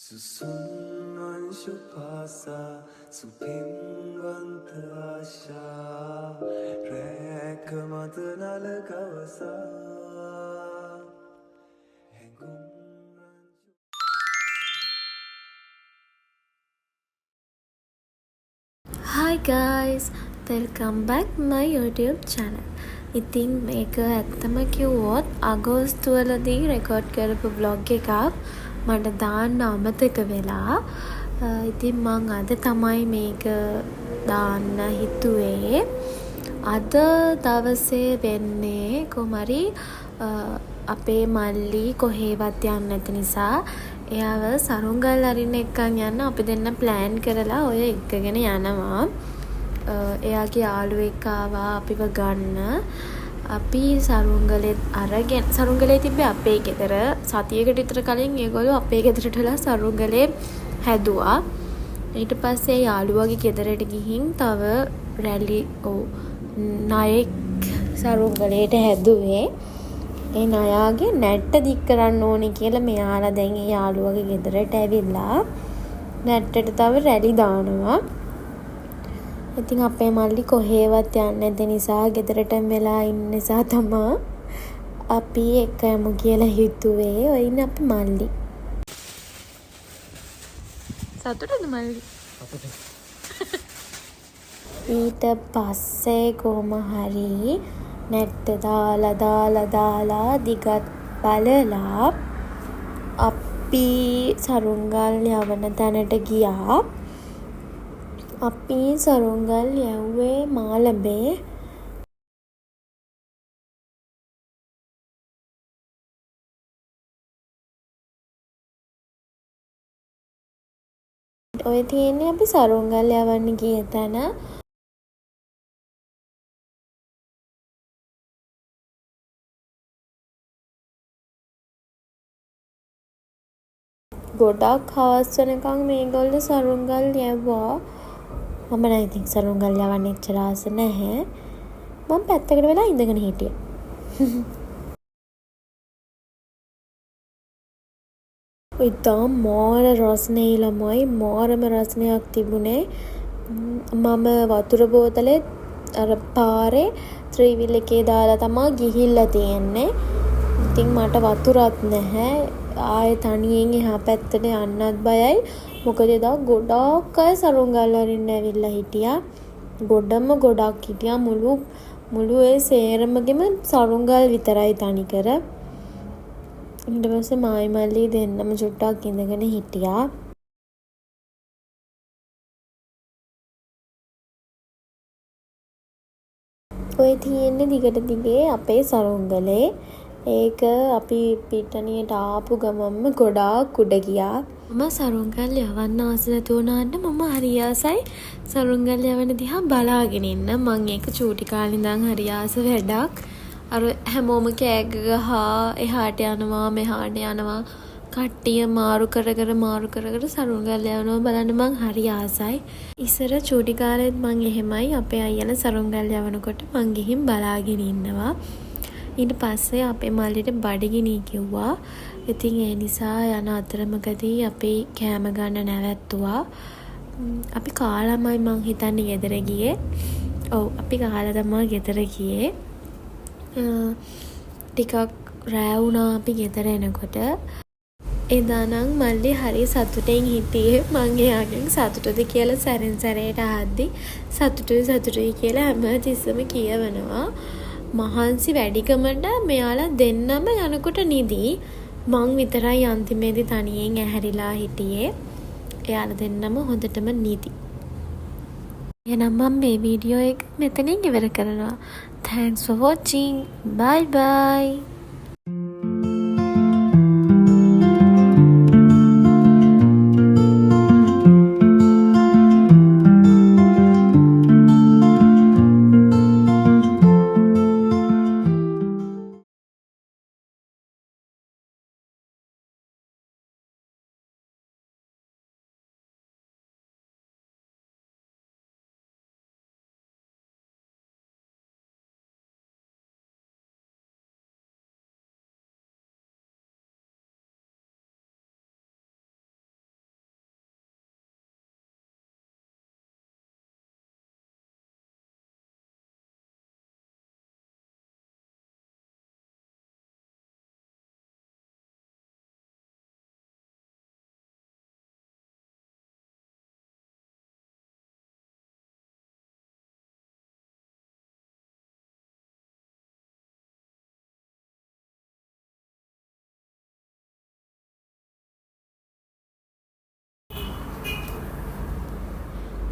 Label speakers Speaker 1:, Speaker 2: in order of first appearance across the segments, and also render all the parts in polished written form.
Speaker 1: සුසුන් අංශු පාසා සුපින්වන්ත ආශා රැක මත නලකවසා හැඟුම්
Speaker 2: Hi guys, welcome back my YouTube channel. ඉතින් මේක ඇත්තම කිව්වොත් අගෝස්තු වලදී රෙකෝඩ් කරපු vlog එකක් මට දාන්න අමතක වෙලා. ඉතින් මං අද තමයි මේක දාන්න හිතුවේ. අද දවසේ වෙන්නේ කොහමරි අපේ මල්ලි කොහේවත් යන්නේ නැති නිසා එයාව සරුංගල් අරින්න එක්කන් යන්න අපි දෙන්න ප්ලෑන් කරලා ඔය එක්කගෙන යනවා. එයාගේ යාළුවෙක් ආවා අපිව ගන්න. අපි සරුංගලෙත් අරගෙන සරුංගලේ තිබ්බේ අපේ ගෙදර. සතියකට විතර කලින් ඒගොල්ලෝ අපේ ගෙදරට වෙලා සරුංගලේ හැදුවා. ඊට පස්සේ යාළුවාගේ ගෙදරට ගිහින් තව රැලි ණයෙක් සරුංගලේට හැදුවේ. ඒ ණයාගේ නැට්ට දික් කරන්න ඕනේ කියලා මෙයාලා දැන් ඒ යාළුවාගේ ගෙදරට ඇවිල්ලා නැට්ටට තව රැලි දානවා. ඉතින් අපේ මල්ලි කොහේවත් යන්නේ නැති නිසා ගෙදරටම වෙලා ඉන්න නිසා තමයි අපි එක යමු කියලා හිතුවේ. ඔය ඉන්නේ අපි මල්ලි. සතුටුද මල්ලි? ඊට පස්සේ කොහොම හරි නැට්ට දාලා දිගත් බලලා අපි සරුංගල් යවන තැනට ගියා. අපි සරුංගල් යව්වේ මාළඹේ. ඔය තියෙන්නේ අපි සරුංගල් යවන්න ගිය තැන. ගොඩක් හවස් වෙනකන් මේගොල්ලෝ සරුංගල් යවුවා. මම නම් ඉතින් සරුංගල් යවන්න එච්චර ආස නැහැ. මම පැත්තකට වෙලා ඉඳගෙන හිටියා. ඉතින් මාර රස්නේ ළමයි මාරම රස්නයක් තිබුණේ. මම වතුර බෝතලේ අර පාරේ ත්‍රිවිල් එකේ දාලා තමයි ගිහිල්ලා තියෙන්නේ. ඉතින් මට වතුරක් නැහැ. ආයේ තනියෙන් එහා පැත්තට යන්නත් බයයි. මොකද එදා ගොඩක් අය සරුංගල් අරින්න ඇවිල්ලා හිටියා. ගොඩක් හිටියා. මුළු ඒ සේරමගෙම සරුංගල් විතරයි තනිකර. ඊට පස්සේ මායි මල්ලි දෙන්නම චුට්ටක් ඉඳගෙන හිටියා. ඔය තියෙන්නේ දිගට දිගේ අපේ සරුංගලේ. ඒක අපි පිටණියට ආපු ගමන්ම ගොඩාක් උඩ ගියා. මම සරුංගල් යවන්න ආස නැති වුණාට මම හරි ආසයි සරුංගල් යවන දිහා බලාගෙන ඉන්න. මම ඒක චූටි කාලේ ඉඳන් හරි ආස වැඩක්. අර හැමෝම කෑග ගහා එහාට යනවා මෙහාට යනවා. කට්ටිය මාරු කර සරුංගල් යවනවා බලන්න මං හරි ආසයි. ඉස්සර චූටි කාලෙත් මං එහෙමයි අපේ අයියලා සරුංගල් යවනකොට මං ගිහින් බලාගෙන ඉන්නවා. ඊට පස්සේ අපේ මල්ලිට බඩගිනි කිව්වා. ඉතින් ඒ නිසා යන අතරමකදී අපි කෑම ගන්න නැවැත්තුවා. අපි කාලාමයි මං හිතන්නේ ගෙදර ගියේ. ඔව් අපි කාලා තමයි ගෙදර ගියේ. ටිකක් රෑ වුණා අපි ගෙදර එනකොට. එදා නම් මල්ලි හරි සතුටෙන් හිටියේ. මං එයාගෙන් සතුටුද කියලා සැරෙන් සැරේට අහද්දි සතුටුයි කියලා හැමතිස්සෙම කියවනවා. මහන්සි වැඩිකමට මෙයාලා දෙන්නම යනකොට නිදි. මං විතරයි අන්තිමේදී තනියෙන් ඇහැරිලා හිටියේ. එයාලා දෙන්නම හොඳටම නිදි. එහෙනම් මම මේ වීඩියෝ එක මෙතනින් ඉවර කරනවා. Thanks for watching. Bye bye.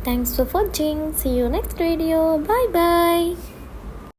Speaker 2: Thanks for watching. See you next video. Bye bye.